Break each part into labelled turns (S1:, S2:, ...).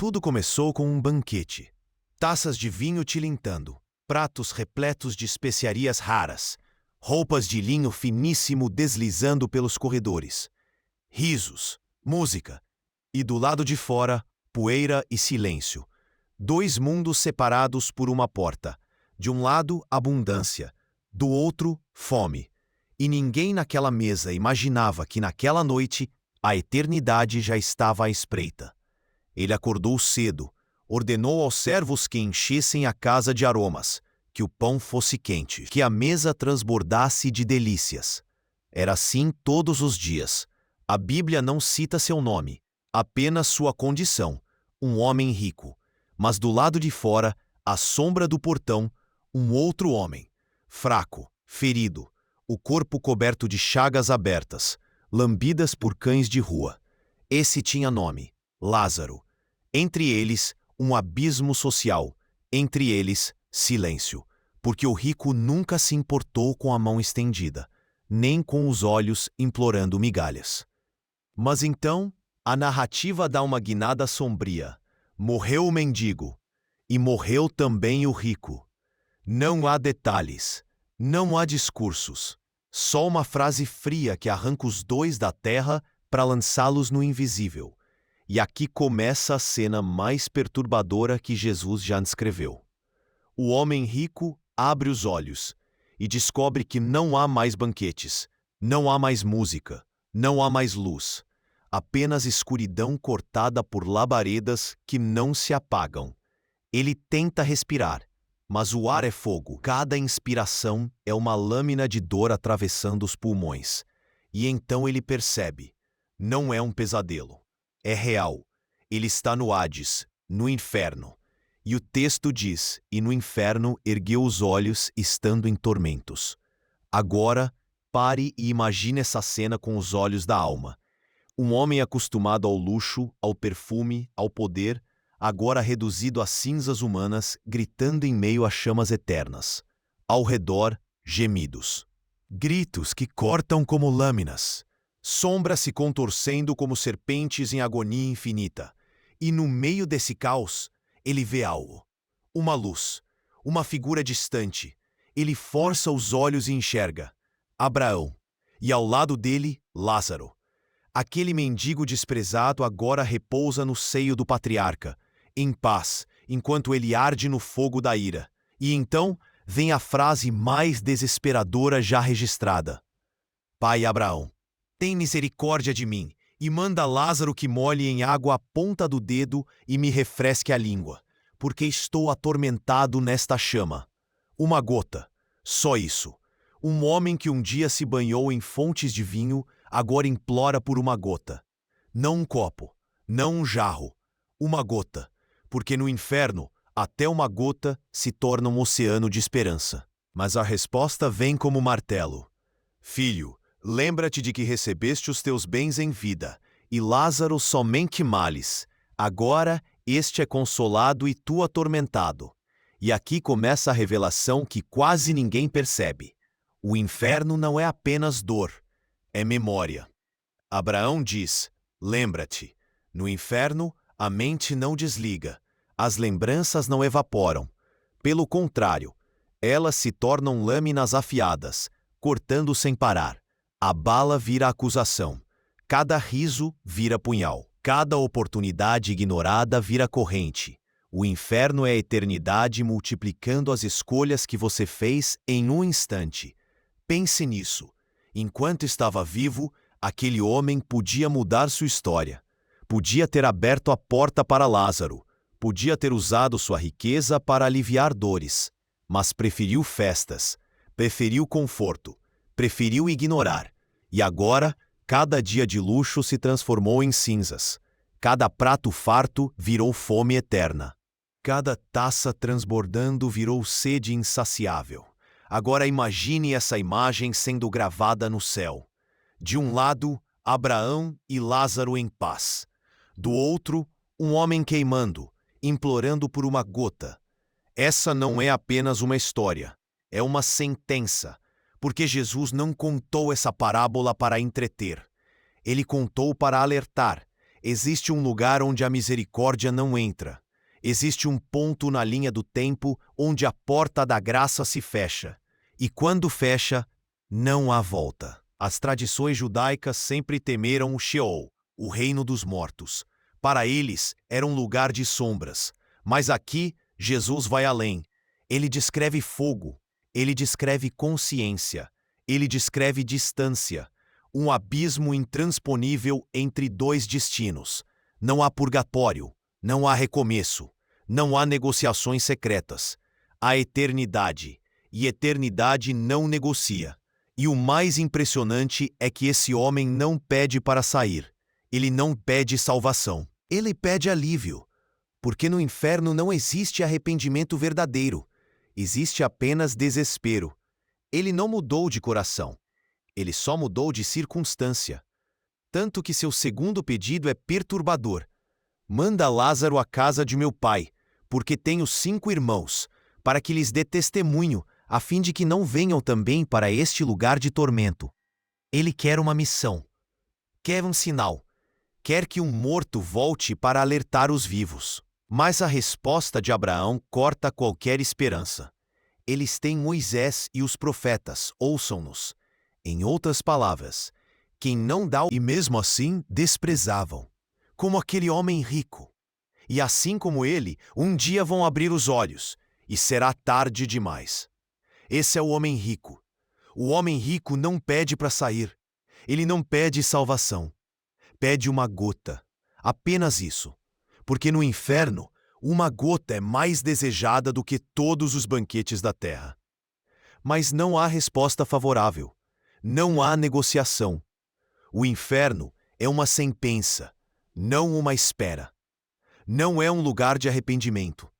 S1: Tudo começou com um banquete. Taças de vinho tilintando, pratos repletos de especiarias raras, roupas de linho finíssimo deslizando pelos corredores. Risos, música, e do lado de fora, poeira e silêncio. Dois mundos separados por uma porta. De um lado, abundância, do outro, fome. E ninguém naquela mesa imaginava que naquela noite a eternidade já estava à espreita. Ele acordou cedo, ordenou aos servos que enchessem a casa de aromas, que o pão fosse quente, que a mesa transbordasse de delícias. Era assim todos os dias. A Bíblia não cita seu nome, apenas sua condição, um homem rico. Mas do lado de fora, à sombra do portão, um outro homem, fraco, ferido, o corpo coberto de chagas abertas, lambidas por cães de rua. Esse tinha nome, Lázaro. Entre eles, um abismo social. Entre eles, silêncio. Porque o rico nunca se importou com a mão estendida, nem com os olhos implorando migalhas. Mas então, a narrativa dá uma guinada sombria. Morreu o mendigo, e morreu também o rico. Não há detalhes, não há discursos, só uma frase fria que arranca os dois da terra para lançá-los no invisível. E aqui começa a cena mais perturbadora que Jesus já descreveu. O homem rico abre os olhos e descobre que não há mais banquetes, não há mais música, não há mais luz. Apenas escuridão cortada por labaredas que não se apagam. Ele tenta respirar, mas o ar é fogo. Cada inspiração é uma lâmina de dor atravessando os pulmões. E então ele percebe: não é um pesadelo. É real. Ele está no Hades, no inferno. E o texto diz: e no inferno ergueu os olhos, estando em tormentos. Agora, pare e imagine essa cena com os olhos da alma. Um homem acostumado ao luxo, ao perfume, ao poder, agora reduzido a cinzas humanas, gritando em meio a chamas eternas. Ao redor, gemidos. Gritos que cortam como lâminas. Sombras se contorcendo como serpentes em agonia infinita. E no meio desse caos, ele vê algo. Uma luz. Uma figura distante. Ele força os olhos e enxerga Abraão. E ao lado dele, Lázaro. Aquele mendigo desprezado agora repousa no seio do patriarca, em paz, enquanto ele arde no fogo da ira. E então vem a frase mais desesperadora já registrada: Pai Abraão, tem misericórdia de mim, e manda Lázaro que molhe em água a ponta do dedo e me refresque a língua, porque estou atormentado nesta chama. Uma gota, só isso. Um homem que um dia se banhou em fontes de vinho, agora implora por uma gota. Não um copo, não um jarro, uma gota, porque no inferno, até uma gota se torna um oceano de esperança. Mas a resposta vem como martelo. Filho, lembra-te de que recebeste os teus bens em vida, e Lázaro somente males. Agora este é consolado e tu atormentado. E aqui começa a revelação que quase ninguém percebe. O inferno não é apenas dor, é memória. Abraão diz: lembra-te. No inferno, a mente não desliga, as lembranças não evaporam. Pelo contrário, elas se tornam lâminas afiadas, cortando sem parar. A bala vira acusação, cada riso vira punhal, cada oportunidade ignorada vira corrente. O inferno é a eternidade multiplicando as escolhas que você fez em um instante. Pense nisso. Enquanto estava vivo, aquele homem podia mudar sua história. Podia ter aberto a porta para Lázaro. Podia ter usado sua riqueza para aliviar dores. Mas preferiu festas. Preferiu conforto. Preferiu ignorar. E agora, cada dia de luxo se transformou em cinzas. Cada prato farto virou fome eterna. Cada taça transbordando virou sede insaciável. Agora imagine essa imagem sendo gravada no céu. De um lado, Abraão e Lázaro em paz. Do outro, um homem queimando, implorando por uma gota. Essa não é apenas uma história, é uma sentença, porque Jesus não contou essa parábola para entreter. Ele contou para alertar. Existe um lugar onde a misericórdia não entra. Existe um ponto na linha do tempo onde a porta da graça se fecha. E quando fecha, não há volta. As tradições judaicas sempre temeram o Sheol, o reino dos mortos. Para eles, era um lugar de sombras. Mas aqui, Jesus vai além. Ele descreve fogo. Ele descreve consciência. Ele descreve distância. Um abismo intransponível entre dois destinos. Não há purgatório. Não há recomeço. Não há negociações secretas. Há eternidade. E eternidade não negocia. E o mais impressionante é que esse homem não pede para sair. Ele não pede salvação. Ele pede alívio. Porque no inferno não existe arrependimento verdadeiro. Existe apenas desespero. Ele não mudou de coração. Ele só mudou de circunstância. Tanto que seu segundo pedido é perturbador. Manda Lázaro à casa de meu pai, porque tenho 5 irmãos, para que lhes dê testemunho, a fim de que não venham também para este lugar de tormento. Ele quer uma missão. Quer um sinal. Quer que um morto volte para alertar os vivos. Mas a resposta de Abraão corta qualquer esperança. Eles têm Moisés e os profetas, ouçam-nos. Em outras palavras, quem não dá e mesmo assim desprezavam, como aquele homem rico. E assim como ele, um dia vão abrir os olhos, e será tarde demais. Esse é o homem rico. O homem rico não pede para sair. Ele não pede salvação. Pede uma gota. Apenas isso. Porque no inferno, uma gota é mais desejada do que todos os banquetes da terra. Mas não há resposta favorável. Não há negociação. O inferno é uma sentença, não uma espera. Não é um lugar de arrependimento.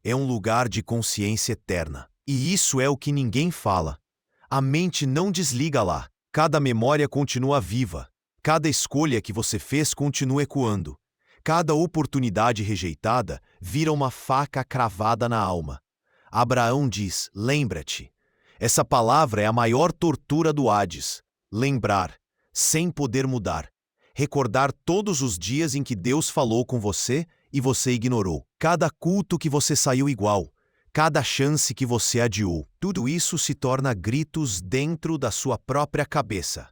S1: É um lugar de consciência eterna. E isso é o que ninguém fala. A mente não desliga lá. Cada memória continua viva. Cada escolha que você fez continua ecoando. Cada oportunidade rejeitada vira uma faca cravada na alma. Abraão diz, lembra-te. Essa palavra é a maior tortura do Hades. Lembrar, sem poder mudar. Recordar todos os dias em que Deus falou com você e você ignorou. Cada culto que você saiu igual. Cada chance que você adiou. Tudo isso se torna gritos dentro da sua própria cabeça.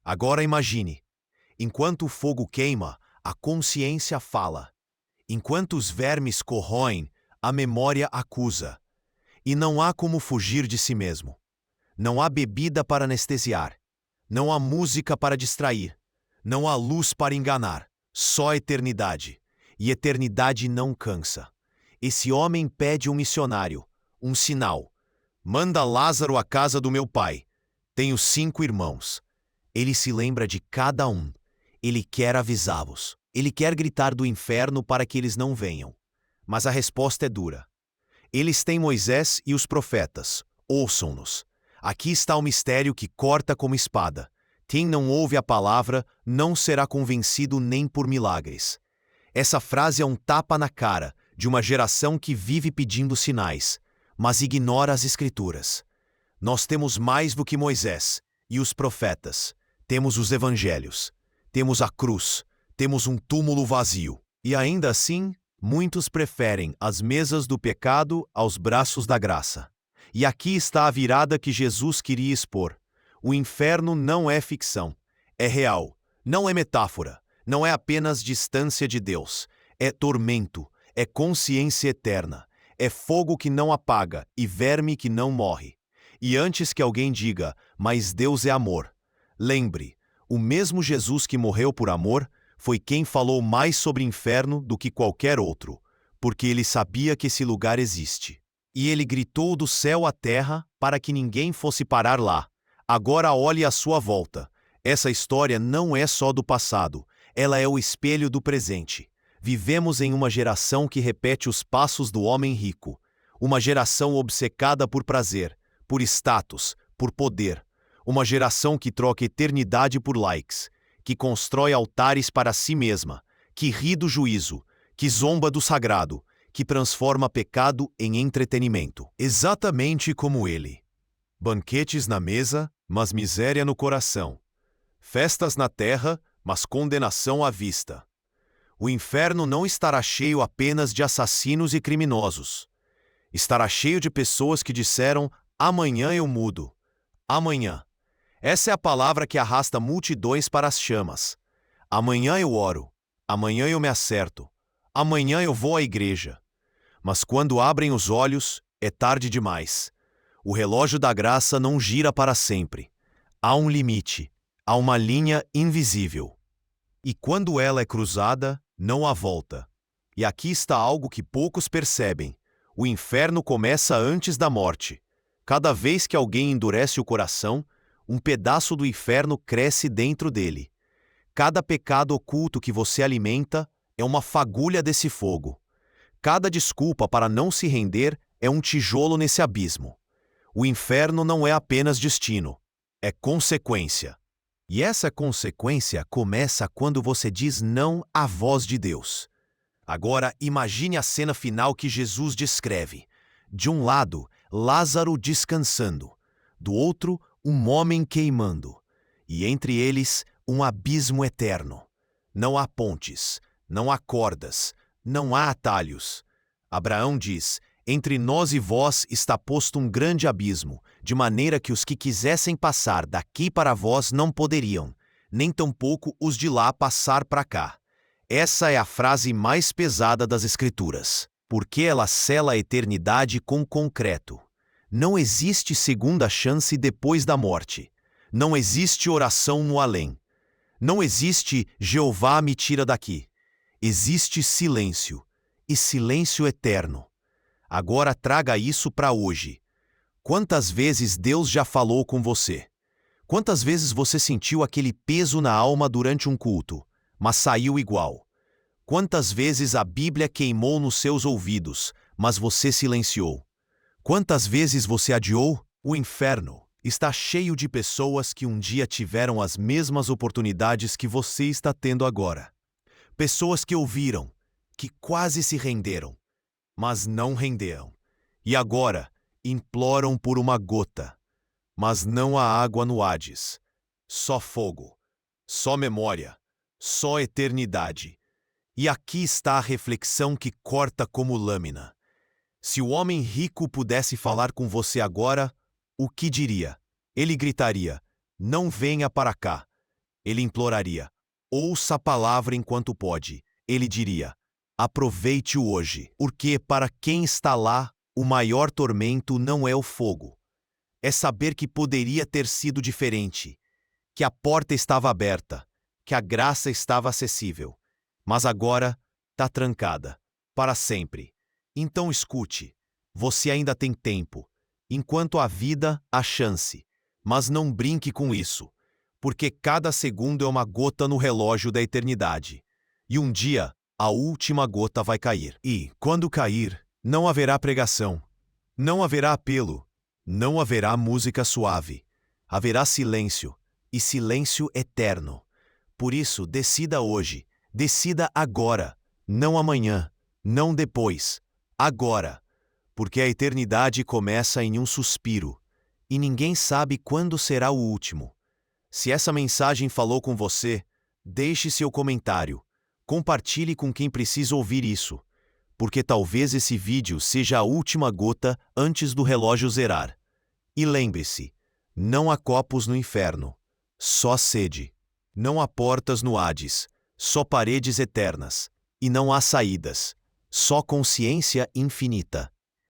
S1: Agora imagine. Enquanto o fogo queima, a consciência fala. Enquanto os vermes corroem, a memória acusa. E não há como fugir de si mesmo. Não há bebida para anestesiar. Não há música para distrair. Não há luz para enganar. Só eternidade. E eternidade não cansa. Esse homem pede um missionário, um sinal. Manda Lázaro à casa do meu pai. Tenho 5 irmãos. Ele se lembra de cada um. Ele quer avisá-los. Ele quer gritar do inferno para que eles não venham. Mas a resposta é dura. Eles têm Moisés e os profetas. Ouçam-nos. Aqui está o mistério que corta como espada. Quem não ouve a palavra não será convencido nem por milagres. Essa frase é um tapa na cara de uma geração que vive pedindo sinais, mas ignora as Escrituras. Nós temos mais do que Moisés e os profetas. Temos os evangelhos. Temos a cruz. Temos um túmulo vazio. E ainda assim, muitos preferem as mesas do pecado aos braços da graça. E aqui está a virada que Jesus queria expor. O inferno não é ficção. É real. Não é metáfora. Não é apenas distância de Deus. É tormento. É consciência eterna. É fogo que não apaga e verme que não morre. E antes que alguém diga, mas Deus é amor, lembre, o mesmo Jesus que morreu por amor foi quem falou mais sobre inferno do que qualquer outro, porque ele sabia que esse lugar existe. E ele gritou do céu à terra para que ninguém fosse parar lá. Agora olhe à sua volta. Essa história não é só do passado, ela é o espelho do presente. Vivemos em uma geração que repete os passos do homem rico. Uma geração obcecada por prazer, por status, por poder. Uma geração que troca eternidade por likes, que constrói altares para si mesma, que ri do juízo, que zomba do sagrado, que transforma pecado em entretenimento. Exatamente como ele. Banquetes na mesa, mas miséria no coração. Festas na terra, mas condenação à vista. O inferno não estará cheio apenas de assassinos e criminosos. Estará cheio de pessoas que disseram: amanhã eu mudo. Amanhã. Essa é a palavra que arrasta multidões para as chamas. Amanhã eu oro. Amanhã eu me acerto. Amanhã eu vou à igreja. Mas quando abrem os olhos, é tarde demais. O relógio da graça não gira para sempre. Há um limite. Há uma linha invisível. E quando ela é cruzada, não há volta. E aqui está algo que poucos percebem. O inferno começa antes da morte. Cada vez que alguém endurece o coração, um pedaço do inferno cresce dentro dele. Cada pecado oculto que você alimenta é uma fagulha desse fogo. Cada desculpa para não se render é um tijolo nesse abismo. O inferno não é apenas destino, é consequência. E essa consequência começa quando você diz não à voz de Deus. Agora, imagine a cena final que Jesus descreve. De um lado, Lázaro descansando. Do outro, um homem queimando. E entre eles, um abismo eterno. Não há pontes, não há cordas, não há atalhos. Abraão diz: entre nós e vós está posto um grande abismo, de maneira que os que quisessem passar daqui para vós não poderiam, nem tampouco os de lá passar para cá. Essa é a frase mais pesada das Escrituras, porque ela sela a eternidade com concreto. Não existe segunda chance depois da morte. Não existe oração no além. Não existe Jeová me tira daqui. Existe silêncio, e silêncio eterno. Agora traga isso para hoje. Quantas vezes Deus já falou com você? Quantas vezes você sentiu aquele peso na alma durante um culto, mas saiu igual? Quantas vezes a Bíblia queimou nos seus ouvidos, mas você silenciou? Quantas vezes você adiou? O inferno está cheio de pessoas que um dia tiveram as mesmas oportunidades que você está tendo agora. Pessoas que ouviram, que quase se renderam, mas não renderam. E agora imploram por uma gota. Mas não há água no Hades. Só fogo. Só memória. Só eternidade. E aqui está a reflexão que corta como lâmina. Se o homem rico pudesse falar com você agora, o que diria? Ele gritaria: não venha para cá. Ele imploraria: ouça a palavra enquanto pode. Ele diria: aproveite-o hoje, porque para quem está lá, o maior tormento não é o fogo. É saber que poderia ter sido diferente, que a porta estava aberta, que a graça estava acessível, mas agora está trancada, para sempre. Então escute, você ainda tem tempo. Enquanto há vida, há chance. Mas não brinque com isso, porque cada segundo é uma gota no relógio da eternidade. E um dia, a última gota vai cair. E, quando cair, não haverá pregação, não haverá apelo, não haverá música suave. Haverá silêncio, e silêncio eterno. Por isso, decida hoje, decida agora, não amanhã, não depois, agora. Porque a eternidade começa em um suspiro, e ninguém sabe quando será o último. Se essa mensagem falou com você, deixe seu comentário. Compartilhe com quem precisa ouvir isso, porque talvez esse vídeo seja a última gota antes do relógio zerar. E lembre-se, não há copos no inferno, só sede. Não há portas no Hades, só paredes eternas. E não há saídas, só consciência infinita.